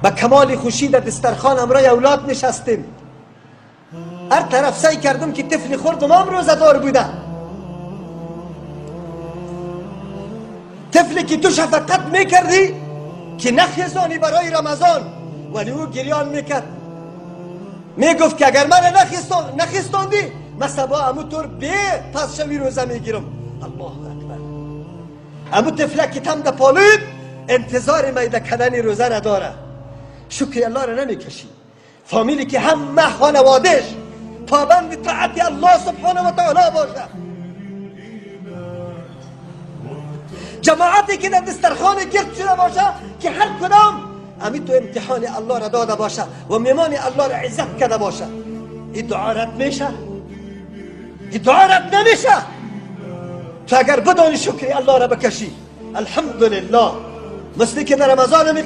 با کمال خوشی در دسترخوان امرای اولاد نشستیم. هر طرف سعی کردم که طفل خردم هم روزدار بوده. طفلی که تو شفقت میکردی که نخیزانی برای رمضان، ولی او گریان میکرد، میگفت که اگر من نخیستاندی من سبا امو طور به پس شوی روزه میگیرم. الله اکبر. امو طفلک که تم ده پالود انتظار میده کدن روزه نداره. شکر الله را نمیکشی. فامیلی که همه خانوادش پابند طاعت الله سبحانه و تعالی باشه، جماعتی که در دسترخوان گرد شده باشه که هر کدام امید تو امتحان الله را داده باشه و میمان الله را عزت کرده باشه، این دعا رد میشه؟ این دعا رد نمیشه. تو اگر بدانی شکر الله را بکشی، الحمدلله. مثل که در رمضان می